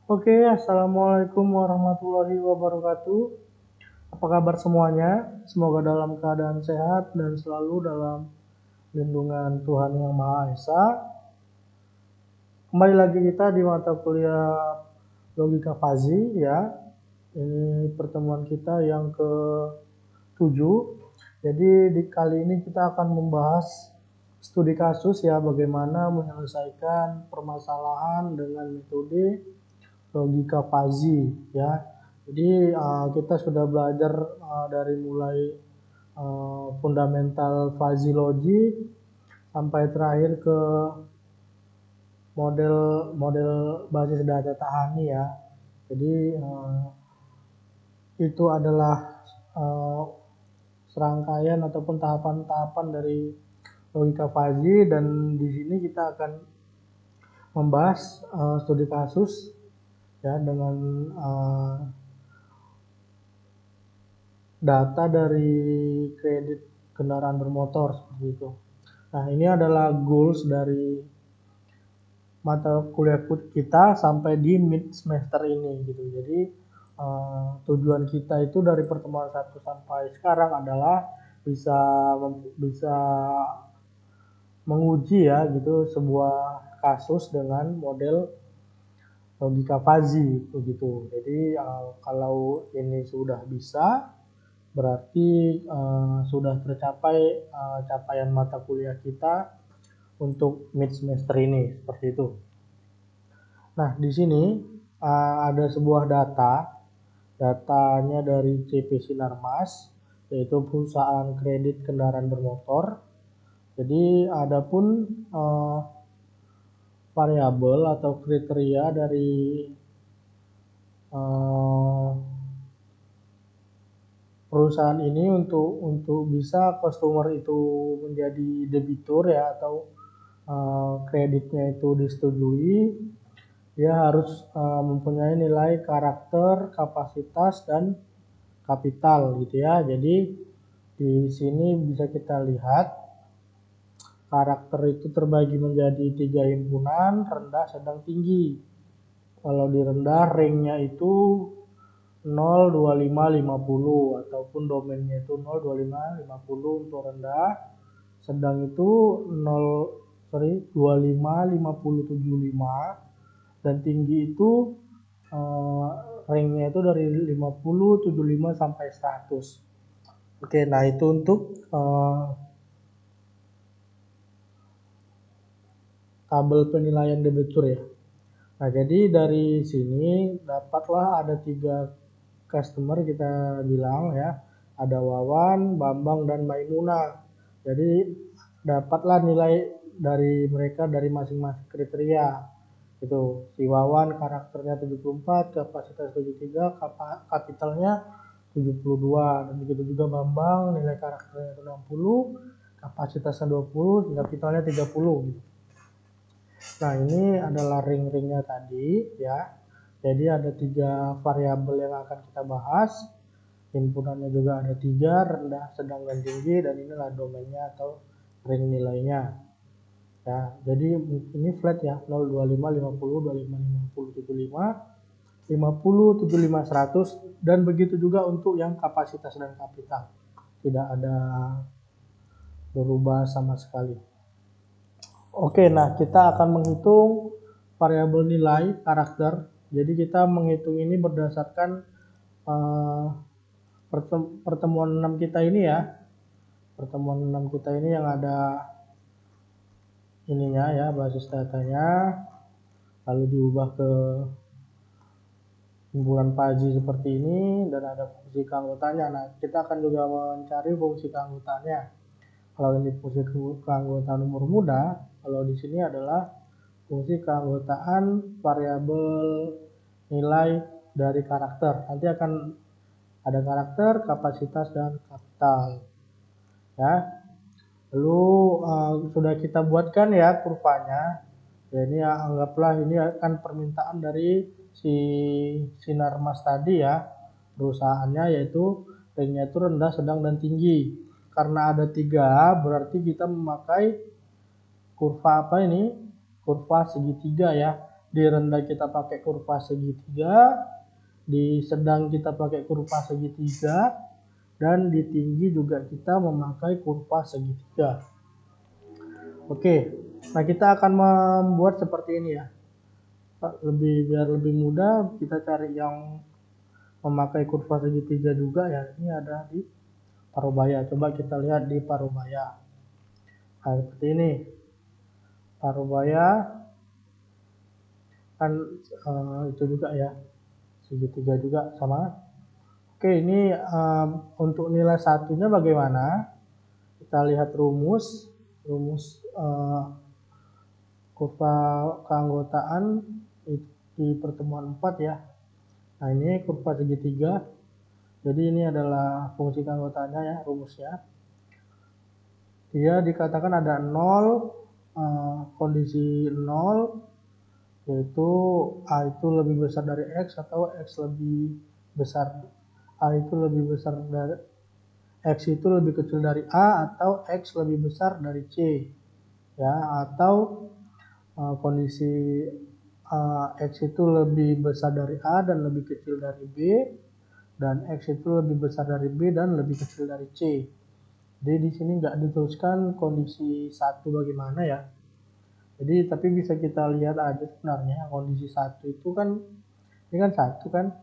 Oke, assalamualaikum warahmatullahi wabarakatuh. Apa kabar semuanya? Semoga dalam keadaan sehat dan selalu dalam lindungan Tuhan Yang Maha Esa. Kembali lagi kita di mata kuliah Logika Fazi ya. Ini pertemuan kita yang ke-7. Jadi di kali ini kita akan membahas studi kasus ya, bagaimana menyelesaikan permasalahan dengan metode logika fuzzy ya. Jadi kita sudah belajar dari mulai fundamental fuzzy logic sampai terakhir ke model basis data Tahani ya. Jadi itu adalah serangkaian ataupun tahapan-tahapan dari logika fuzzy, dan di sini kita akan membahas studi kasus ya dengan data dari kredit kendaraan bermotor seperti itu. Nah, ini adalah goals dari mata kuliah kita sampai di mid semester ini gitu. Jadi tujuan kita itu dari pertemuan 1 sampai sekarang adalah bisa menguji ya gitu sebuah kasus dengan model logika fuzzy begitu. Jadi kalau ini sudah bisa, berarti sudah tercapai capaian mata kuliah kita untuk mid semester ini seperti itu. Nah, di sini ada sebuah datanya dari CP Sinarmas, yaitu perusahaan kredit kendaraan bermotor. Jadi adapun variabel atau kriteria dari perusahaan ini untuk bisa customer itu menjadi debitur ya, atau kreditnya itu disetujui, dia harus mempunyai nilai karakter, kapasitas, dan kapital gitu ya. Jadi di sini bisa kita lihat karakter itu terbagi menjadi 3 himpunan: rendah, sedang, tinggi. Kalau di rendah ringnya itu 0, 25, 50, ataupun domainnya itu 0, 25, 50 untuk rendah. Sedang itu 25, 50, 75, dan tinggi itu ringnya itu dari 50, 75 sampai 100. Oke, nah itu untuk tabel penilaian debitur ya. Nah, jadi dari sini dapatlah ada 3 customer kita bilang ya. Ada Wawan, Bambang, dan Maimunah. Jadi dapatlah nilai dari mereka dari masing-masing kriteria. Itu si Wawan karakternya 74, kapasitas 73, kapitalnya 72. Dan begitu juga Bambang, nilai karakternya 60, kapasitasnya 20, kapitalnya 30 gitu. Nah, ini adalah ring-ringnya tadi ya. Jadi ada 3 variabel yang akan kita bahas. Himpunannya juga ada 3, rendah, sedang, dan tinggi, dan inilah domainnya atau ring nilainya. Ya, jadi ini flat ya, 0, 25, 50, 25, 50, 75, 50, 75, 100, dan begitu juga untuk yang kapasitas dan kapital. Tidak ada berubah sama sekali. Oke, nah kita akan menghitung variabel nilai karakter. Jadi kita menghitung ini berdasarkan pertemuan 6 kita ini ya. Pertemuan 6 kita ini yang ada ininya ya, basis datanya, lalu diubah ke himpunan Pazi seperti ini, dan ada fungsi keanggotanya. Nah, kita akan juga mencari fungsi keanggotaannya. Kalau ini fungsi keanggotaan umur muda, kalau di sini adalah fungsi keanggotaan variabel nilai dari karakter. Nanti akan ada karakter, kapasitas, dan kapital. Ya. Lalu sudah kita buatkan ya kurvanya. Jadi anggaplah ini akan permintaan dari si Sinarmas tadi ya, perusahaannya, yaitu ringnya itu rendah, sedang, dan tinggi. Karena ada 3, berarti kita memakai kurva apa ini? Kurva segitiga ya. di rendah kita pakai kurva segitiga, di sedang kita pakai kurva segitiga, dan di tinggi juga kita memakai kurva segitiga. Oke, nah kita akan membuat seperti ini ya. Biar lebih mudah, kita cari yang memakai kurva segitiga juga ya. Ini ada di Parubaya. Coba kita lihat di Parubaya. Nah, seperti ini. Parubaya kan itu juga ya, segitiga juga sama. Oke, ini untuk nilai satunya bagaimana? Kita lihat rumus kurva keanggotaan di pertemuan 4 ya. Nah, ini kurva segitiga. Jadi ini adalah fungsi keanggotaannya ya, rumusnya. Dia dikatakan ada 0, kondisi 0, yaitu A itu lebih besar dari X atau X lebih besar. A itu lebih besar dari X itu lebih kecil dari A atau X lebih besar dari C. Ya, atau kondisi X itu lebih besar dari A dan lebih kecil dari B, dan X itu lebih besar dari B dan lebih kecil dari C. Jadi di sini nggak dituliskan kondisi 1 bagaimana ya. Jadi tapi bisa kita lihat aja sebenarnya kondisi 1 itu kan, ini kan 1 kan,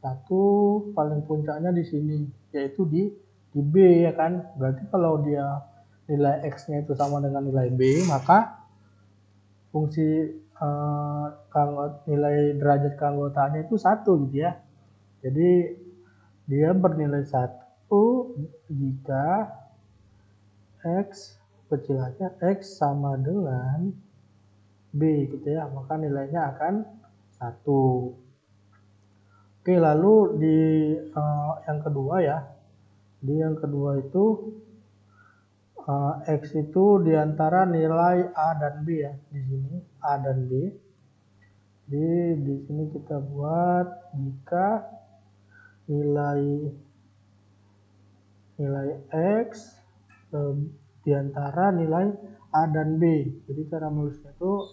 1 paling puncaknya di sini, yaitu di B ya kan. Berarti kalau dia nilai X-nya itu sama dengan nilai B, maka fungsi nilai derajat keanggotaannya itu 1 gitu ya. Jadi dia bernilai 1 jika X kecil aja, X sama dengan B gitu ya, maka nilainya akan 1. Oke, lalu di yang kedua ya, di yang kedua itu X itu diantara nilai A dan B ya, di sini A dan B. Jadi di sini kita buat jika nilai X diantara nilai A dan B. Jadi cara menulisnya itu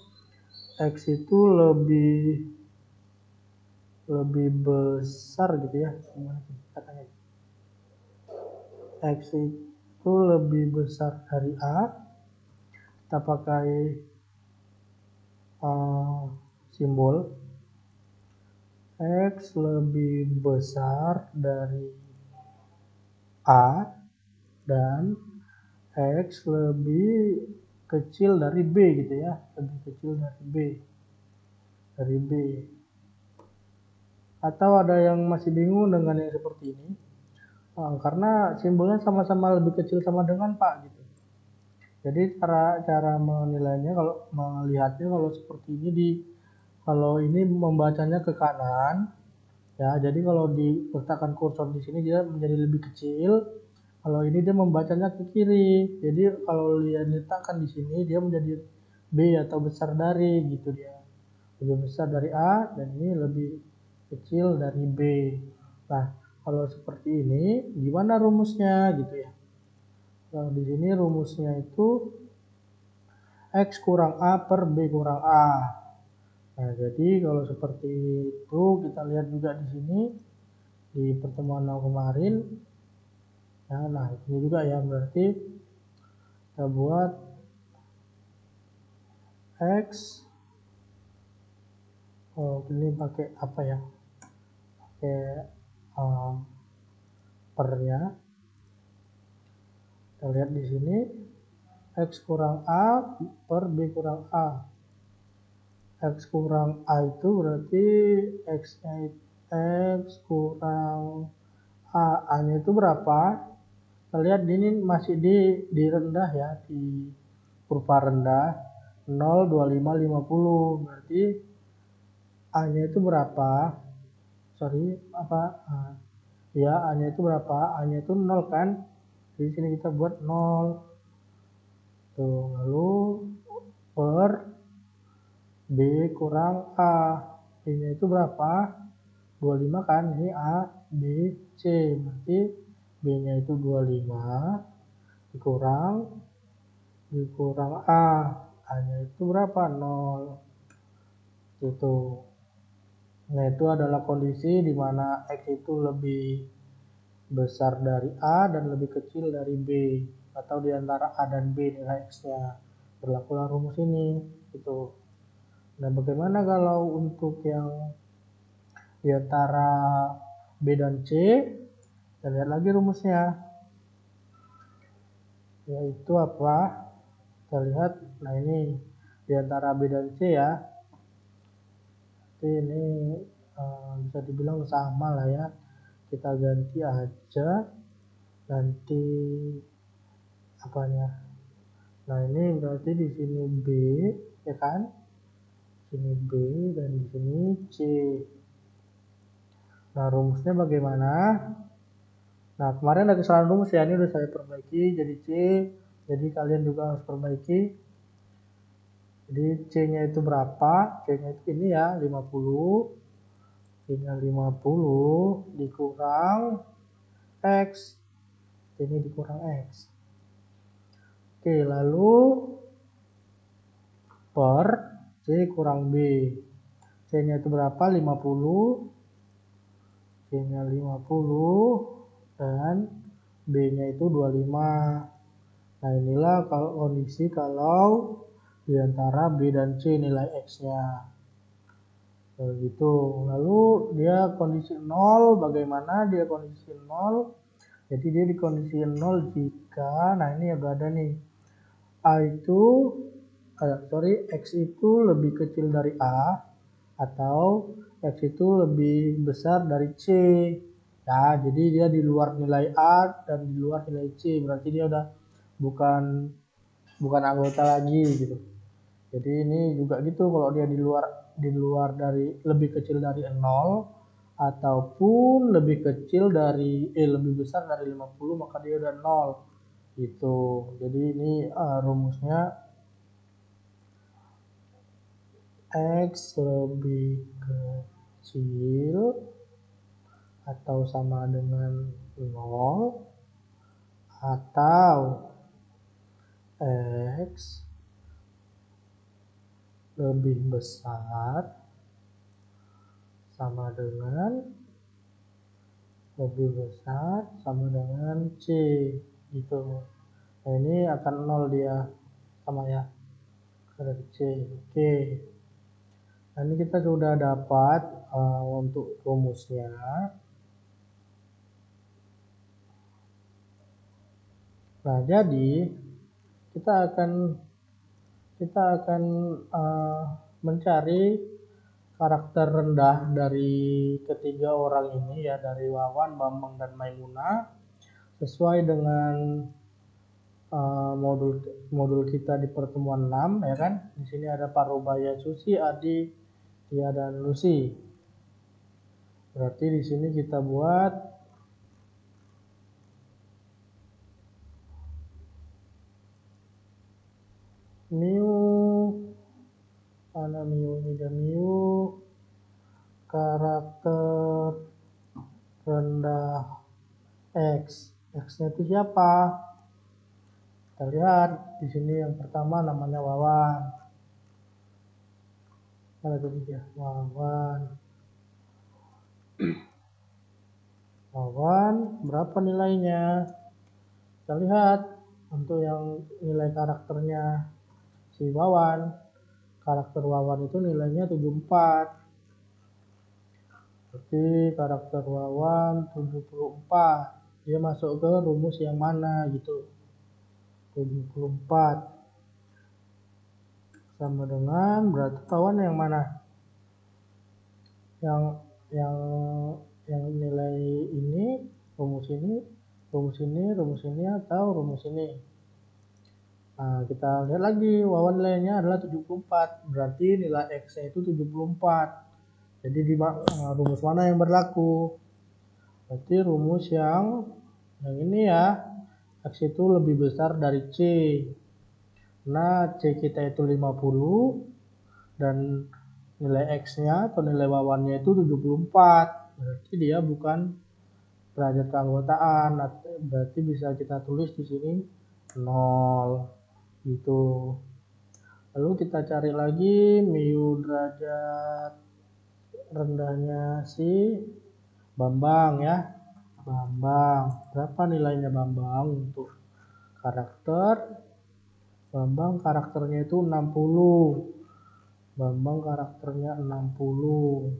X itu lebih besar gitu ya, gimana katanya? X itu lebih besar dari A. Kita pakai simbol X lebih besar dari A dan X lebih kecil dari B gitu ya, lebih kecil dari B. Atau ada yang masih bingung dengan yang seperti ini, karena simbolnya sama-sama lebih kecil sama dengan Pak gitu. Jadi cara menilainya, kalau melihatnya kalau seperti ini, kalau ini membacanya ke kanan ya, jadi kalau diletakkan kursor di sini dia menjadi lebih kecil. Kalau ini dia membacanya ke kiri, jadi kalau dia diletakkan di sini dia menjadi B atau besar dari gitu, dia lebih besar dari A dan ini lebih kecil dari B. Nah, kalau seperti ini gimana rumusnya gitu ya. Nah, di sini rumusnya itu X kurang A per B kurang A. Nah, jadi kalau seperti itu kita lihat juga di sini di pertemuan kemarin. Ya, nah ini juga ya, berarti kita buat X. Ini pakai apa ya? Pakai pernya. Kita lihat di sini X kurang A per B kurang A. X kurang A itu berarti X kurang A-nya itu berapa? Kita lihat ini masih di rendah ya, di kurva rendah 0, 25, 50. Berarti A-nya itu berapa? Ya, A-nya itu berapa? A-nya itu 0 kan? Di sini kita buat 0. Tuh, lalu per B kurang A. B-nya itu berapa? 25 kan? Ini A, B, C. Berarti B-nya itu 25 dikurang A. A-nya itu berapa? 0. itu. Nah, itu adalah kondisi di mana X itu lebih besar dari A dan lebih kecil dari B, atau di antara A dan B nilai X-nya. Berlakulah rumus ini gitu. Nah, bagaimana kalau untuk yang di antara B dan C? Kita lihat lagi rumusnya. Yaitu apa? Kita lihat, nah ini di antara B dan C ya. Jadi ini bisa dibilang sama lah ya. Kita ganti aja nanti apanya. Nah, ini berarti di sini B ya kan? Sini B dan di sini C. Nah, rumusnya bagaimana? Nah, kemarin ada kesalahan rumus ya, ini udah saya perbaiki jadi C. Jadi kalian juga harus perbaiki. Jadi C-nya itu berapa? C-nya itu ini ya, 50. C-nya 50 dikurang X. Ini dikurang X. Oke, lalu per C kurang B. C-nya itu berapa? 50. C-nya 50 dan B-nya itu 25. Nah, inilah kalau kondisi kalau di antara B dan C nilai X-nya. Begitu. Lalu dia kondisi 0, bagaimana dia kondisi 0? Jadi dia di kondisi 0 jika, nah ini udah ada nih, X itu lebih kecil dari A atau X itu lebih besar dari C. Ya, jadi dia di luar nilai A dan di luar nilai C, berarti dia udah bukan anggota lagi gitu. Jadi ini juga gitu, kalau dia di luar dari lebih kecil dari 0 ataupun lebih besar dari 50, maka dia udah 0 gitu. Jadi ini rumusnya X lebih kecil atau sama dengan 0 atau X lebih besar sama dengan C gitu. Nah, ini akan 0 dia sama ya dari C. Oke. Nah, ini kita sudah dapat untuk rumusnya. Nah, jadi kita akan mencari karakter rendah dari ketiga orang ini ya, dari Wawan, Bambang, dan Maimunah, sesuai dengan modul kita di pertemuan 6 ya kan. Di sini ada Parubaya, Susi, Adi, Tia, dan Lucy. Berarti di sini kita buat karakter rendah X. X-nya itu siapa? Kita lihat di sini yang pertama namanya Wawan. Mana tadi dia? Wawan. Wawan berapa nilainya? Kita lihat untuk yang nilai karakternya si Wawan. Karakter Wawan itu nilainya 74. Berarti karakter Wawan 74. Dia masuk ke rumus yang mana gitu. 74 sama dengan berarti Wawan yang mana? Yang nilai ini, rumus ini atau rumus ini. Nah, kita lihat lagi, Wawan nilainya adalah 74, berarti nilai X-nya itu 74. Jadi di rumus mana yang berlaku? Berarti rumus yang ini ya, X itu lebih besar dari C. Nah, C kita itu 50 dan nilai X-nya atau nilai Wawannya itu 74. Berarti dia bukan derajat keanggotaan. Berarti bisa kita tulis di sini 0 gitu. Lalu kita cari lagi mu derajat rendahnya si Bambang ya. Bambang, berapa nilainya Bambang untuk karakter? Bambang karakternya itu 60. Bambang karakternya 60.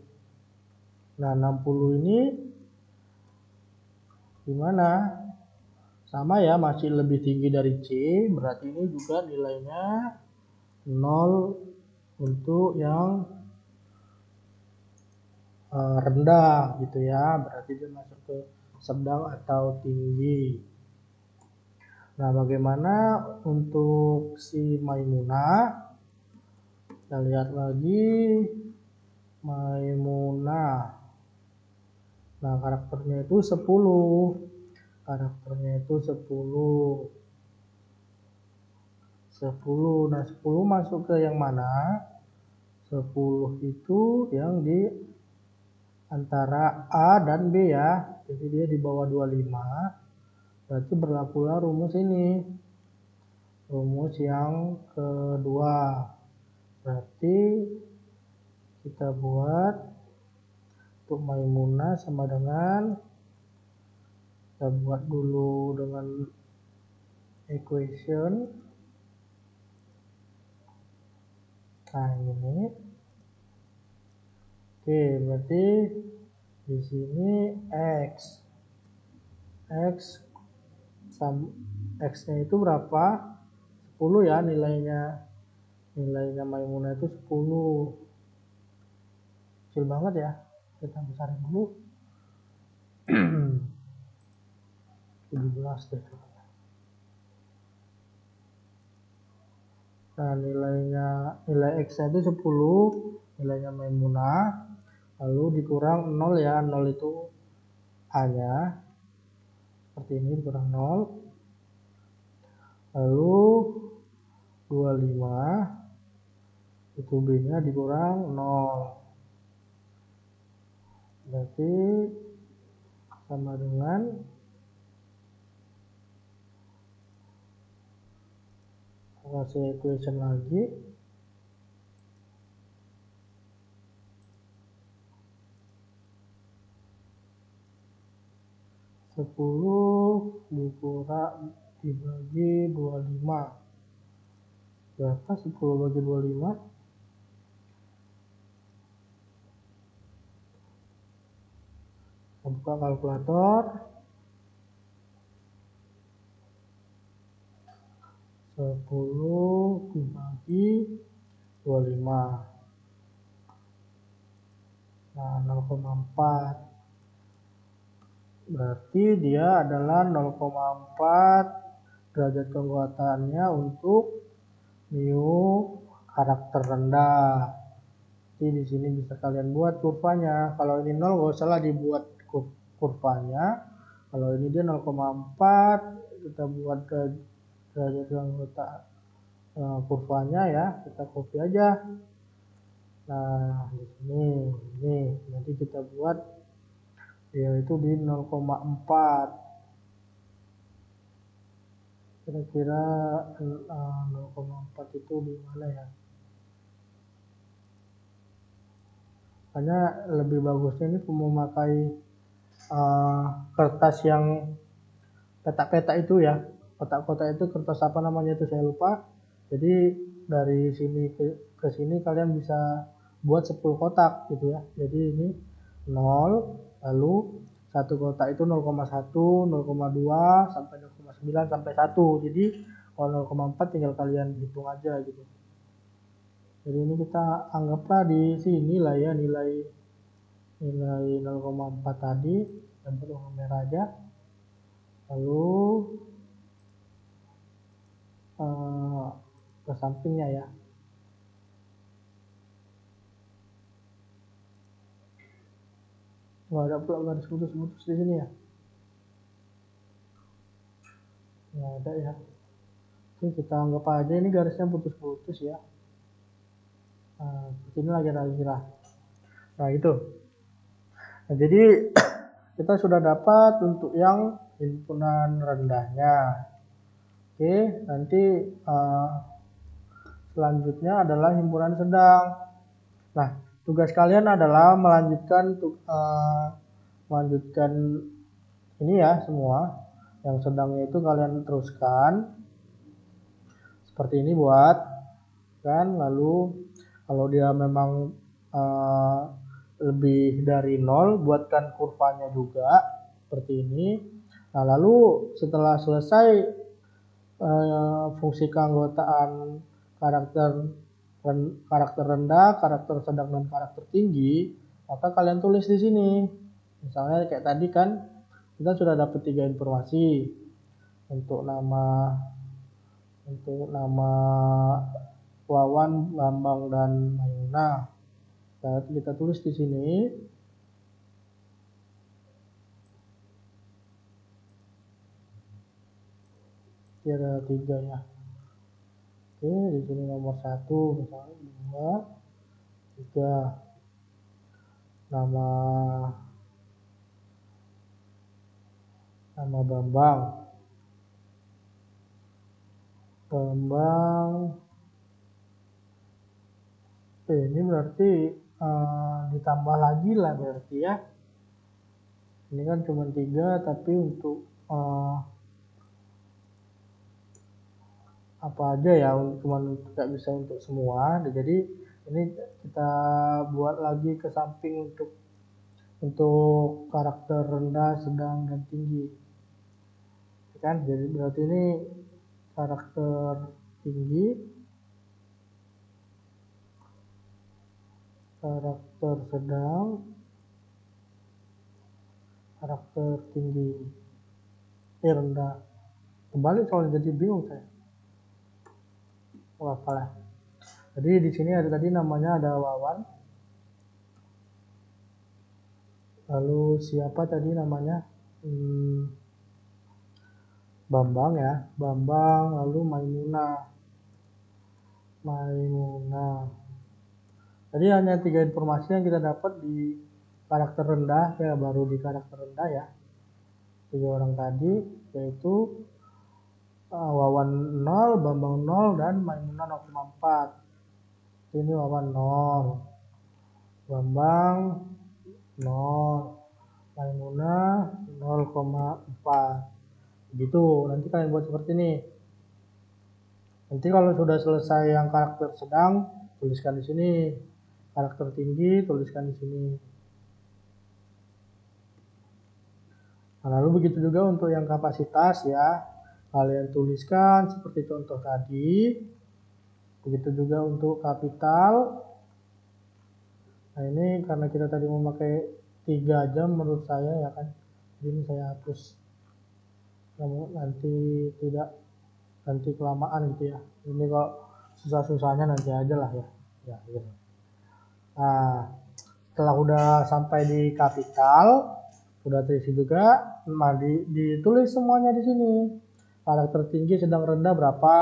Nah, 60 ini gimana? Sama ya, masih lebih tinggi dari C, berarti ini juga nilainya 0 untuk yang rendah gitu ya, berarti dia masuk ke sedang atau tinggi. Nah, bagaimana untuk si Maimunah? Kita lihat lagi Maimunah. Nah, karakternya itu 10. Karakternya itu 10. 10. Nah, 10 masuk ke yang mana? 10 itu yang di antara A dan B ya. Jadi dia di bawah 25. Berarti berlakulah rumus ini. Rumus yang kedua. Berarti kita buat untuk Maimunah sama dengan, kita buat dulu dengan equation. Nah, ini. Oke, berarti di sini X. X-nya itu berapa? 10 ya nilainya. Nilainya Maimunah itu 10. Kecil banget ya. Kita besarin dulu. 17 deh. Nah, nilai X-nya itu 10, nilainya Maimunah. Lalu dikurang 0 ya. 0 itu A-nya. Seperti ini dikurang 0. Lalu 25 itu B-nya dikurang 0. Berarti sama dengan kasih equation lagi. Sepuluh dikurang dibagi 25. Berapa 10 bagi 25? Kita buka kalkulator. 10 dibagi 25. Nah, 0,4. Berarti dia adalah 0,4 derajat kekuatannya untuk mu karakter rendah. Jadi di sini bisa kalian buat kurvanya. Kalau ini 0 gak usah lah dibuat kurvanya. Kalau ini dia 0,4, kita buat ke derajat kekuatan kurvanya ya, kita copy aja. Nah, di sini nanti kita buat yaitu di 0,4. Kira-kira 0,4 itu di mana ya? Hanya lebih bagusnya ini memakai kertas yang peta-peta itu ya. Kotak-kotak itu kertas apa namanya itu saya lupa. Jadi dari sini ke sini kalian bisa buat 10 kotak gitu ya. Jadi ini 0, lalu satu kotak itu 0,1, 0,2 sampai 0,9 sampai 1. Jadi kalau 0,4 tinggal kalian hitung aja gitu. Jadi ini kita anggaplah di sini lah ya nilai 0,4 tadi, dan warna merah aja. Lalu ke sampingnya ya. Nggak ada pula garis putus-putus di sini ya. Nggak ada ya. Oke, kita anggap aja ini garisnya putus-putus ya. Nah, ini lagi kira-kira. Nah, itu. Nah, jadi kita sudah dapat untuk yang himpunan rendahnya. Oke, nanti selanjutnya adalah himpunan sedang. Nah, tugas kalian adalah melanjutkan ini ya semua. Yang sedangnya itu kalian teruskan seperti ini buat kan. Lalu kalau dia memang lebih dari 0, buatkan kurvanya juga seperti ini. Nah, lalu setelah selesai fungsi keanggotaan karakter rendah, karakter sedang, dan karakter tinggi, maka kalian tulis di sini. Misalnya kayak tadi kan kita sudah dapat 3 informasi untuk nama Wawan, Bambang, dan Mayuna. Kita tulis di sini. Ini ada 3 ya. Oke, di sini nomor 1, misalnya 2, 3. Nama Bambang. Ini berarti ditambah lagi lah berarti ya. Ini kan cuma 3, tapi untuk apa aja ya, cuma tidak bisa untuk semua. Jadi ini kita buat lagi ke samping untuk karakter rendah, sedang, dan tinggi kan. Jadi berarti ini karakter tinggi, karakter sedang, karakter tinggi, rendah. Kembali soalnya jadi bingung saya. Apalah. Jadi di sini ada tadi namanya ada Wawan. Lalu siapa tadi namanya? Bambang ya. Bambang, lalu Maimuna. Jadi hanya 3 informasi yang kita dapat di karakter rendah ya, baru di karakter rendah ya. 3 orang tadi, yaitu Wawan 0, Bambang 0, dan Maimuna 0,4. Ini Wawan 0, Bambang 0, Maimuna 0,4. Begitu. Nanti kalian buat seperti ini. Nanti kalau sudah selesai yang karakter sedang, tuliskan di sini. Karakter tinggi, tuliskan di sini. Nah, lalu begitu juga untuk yang kapasitas ya. Kalian tuliskan seperti contoh tadi. Begitu juga untuk kapital. Nah, ini karena kita tadi memakai 3 jam menurut saya ya kan. Jadi ini saya hapus. Nanti kelamaan gitu ya. Ini kalau susah-susahnya nanti aja lah ya. Ya gitu. Nah, setelah udah sampai di kapital, udah terisi juga, ditulis semuanya di sini. Karakter tinggi, sedang, rendah berapa,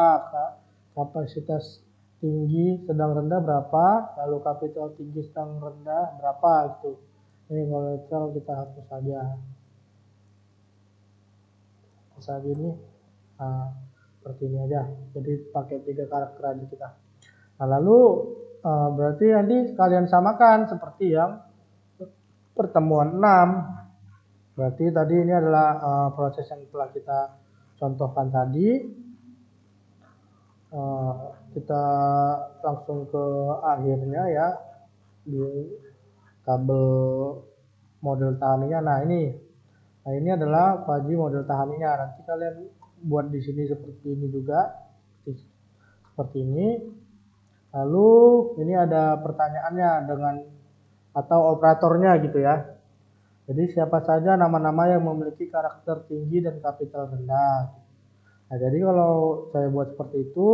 kapasitas tinggi, sedang, rendah berapa, lalu kapital tinggi, sedang, rendah berapa gitu. Ini kalau kita hapus saja. Saat ini seperti ini aja. Jadi pakai 3 karakter aja kita. Nah, lalu berarti nanti kalian samakan seperti yang pertemuan 6. Berarti tadi ini adalah proses yang telah kita contohkan tadi. Kita langsung ke akhirnya ya, di tabel model tahaninya. Nah, ini adalah Faji model tahaninya. Nanti kalian buat di sini seperti ini juga, seperti ini. Lalu ini ada pertanyaannya dengan atau operatornya gitu ya. Jadi siapa saja nama-nama yang memiliki karakter tinggi dan kapital rendah. Nah, jadi kalau saya buat seperti itu,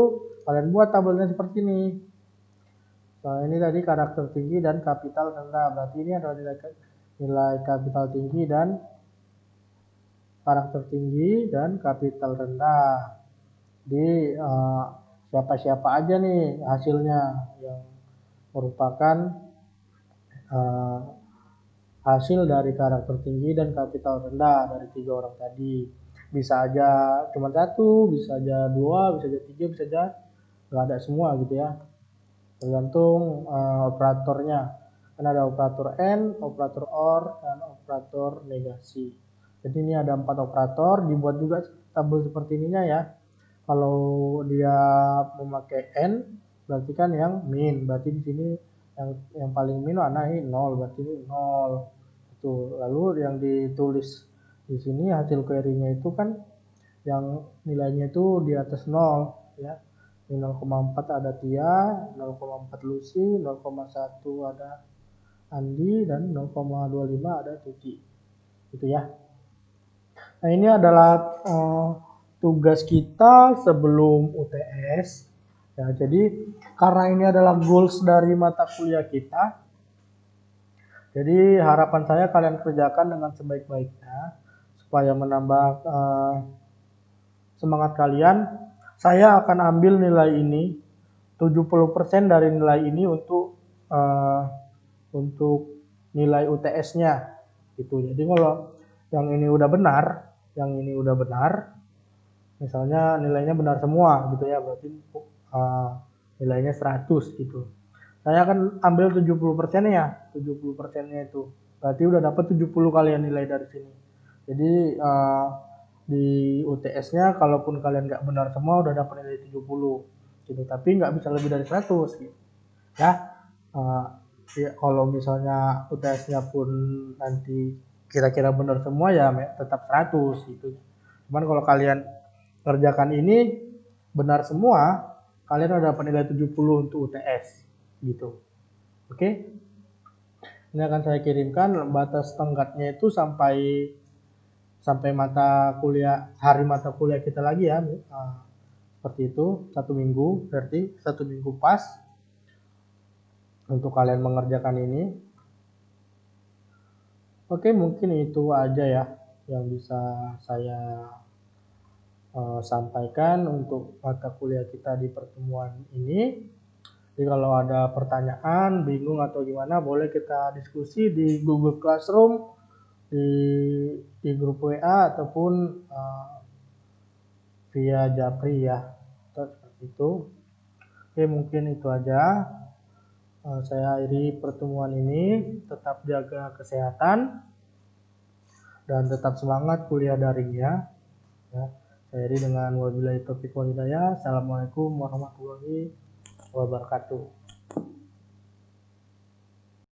kalian buat tabelnya seperti ini. Nah, ini tadi karakter tinggi dan kapital rendah. Berarti ini adalah nilai kapital tinggi dan karakter tinggi dan kapital rendah. Di siapa-siapa aja nih hasilnya yang merupakan hasil dari karakter tinggi dan kapital rendah dari 3 orang tadi. Bisa aja cuma 1, bisa aja 2, bisa aja 3, bisa aja nggak ada semua gitu ya, tergantung operatornya. Kan ada operator AND, operator OR, dan operator negasi. Jadi ini ada 4 operator, dibuat juga tabel seperti ininya ya. Kalau dia memakai AND, berarti kan yang min, berarti di sini yang paling min mana ini 0, berarti ini 0. Itu. Lalu yang ditulis di sini hasil query-nya itu kan yang nilainya itu di atas 0 ya. 0,4 ada Tia, 0,4 Lucy, 0,1 ada Andi, dan 0,25 ada Tuti. Gitu ya. Nah, ini adalah tugas kita sebelum UTS. Ya, jadi karena ini adalah goals dari mata kuliah kita, jadi harapan saya kalian kerjakan dengan sebaik-baiknya supaya menambah semangat kalian. Saya akan ambil nilai ini, 70% dari nilai ini untuk nilai UTS-nya gitu. Jadi kalau yang ini udah benar, misalnya nilainya benar semua gitu ya, berarti nilainya 100 gitu. Saya akan ambil 70%-nya, 70%-nya itu. Berarti udah dapat 70 kalian nilai dari sini. Jadi di UTS-nya kalaupun kalian nggak benar semua udah dapat nilai 70 gitu, tapi nggak bisa lebih dari 100 gitu ya. Ya kalau misalnya UTS-nya pun nanti kira-kira benar semua ya tetap 100 gitu. Cuman kalau kalian kerjakan ini benar semua, kalian udah dapat nilai 70 untuk UTS gitu. Oke. Ini akan saya kirimkan, batas tenggatnya itu sampai hari mata kuliah kita lagi ya. Seperti itu, 1 minggu, berarti 1 minggu pas untuk kalian mengerjakan ini. Oke, mungkin itu aja ya yang bisa saya sampaikan untuk mata kuliah kita di pertemuan ini. Jadi kalau ada pertanyaan, bingung atau gimana, boleh kita diskusi di Google Classroom, di grup WA ataupun via Japri ya. Seperti itu. Oke, mungkin itu aja. Saya akhiri pertemuan ini. Tetap jaga kesehatan dan tetap semangat kuliah daringnya. Ya. Saya akhiri dengan wabillahi taufiq wal hidayah. Assalamualaikum warahmatullahi wabarakatuh.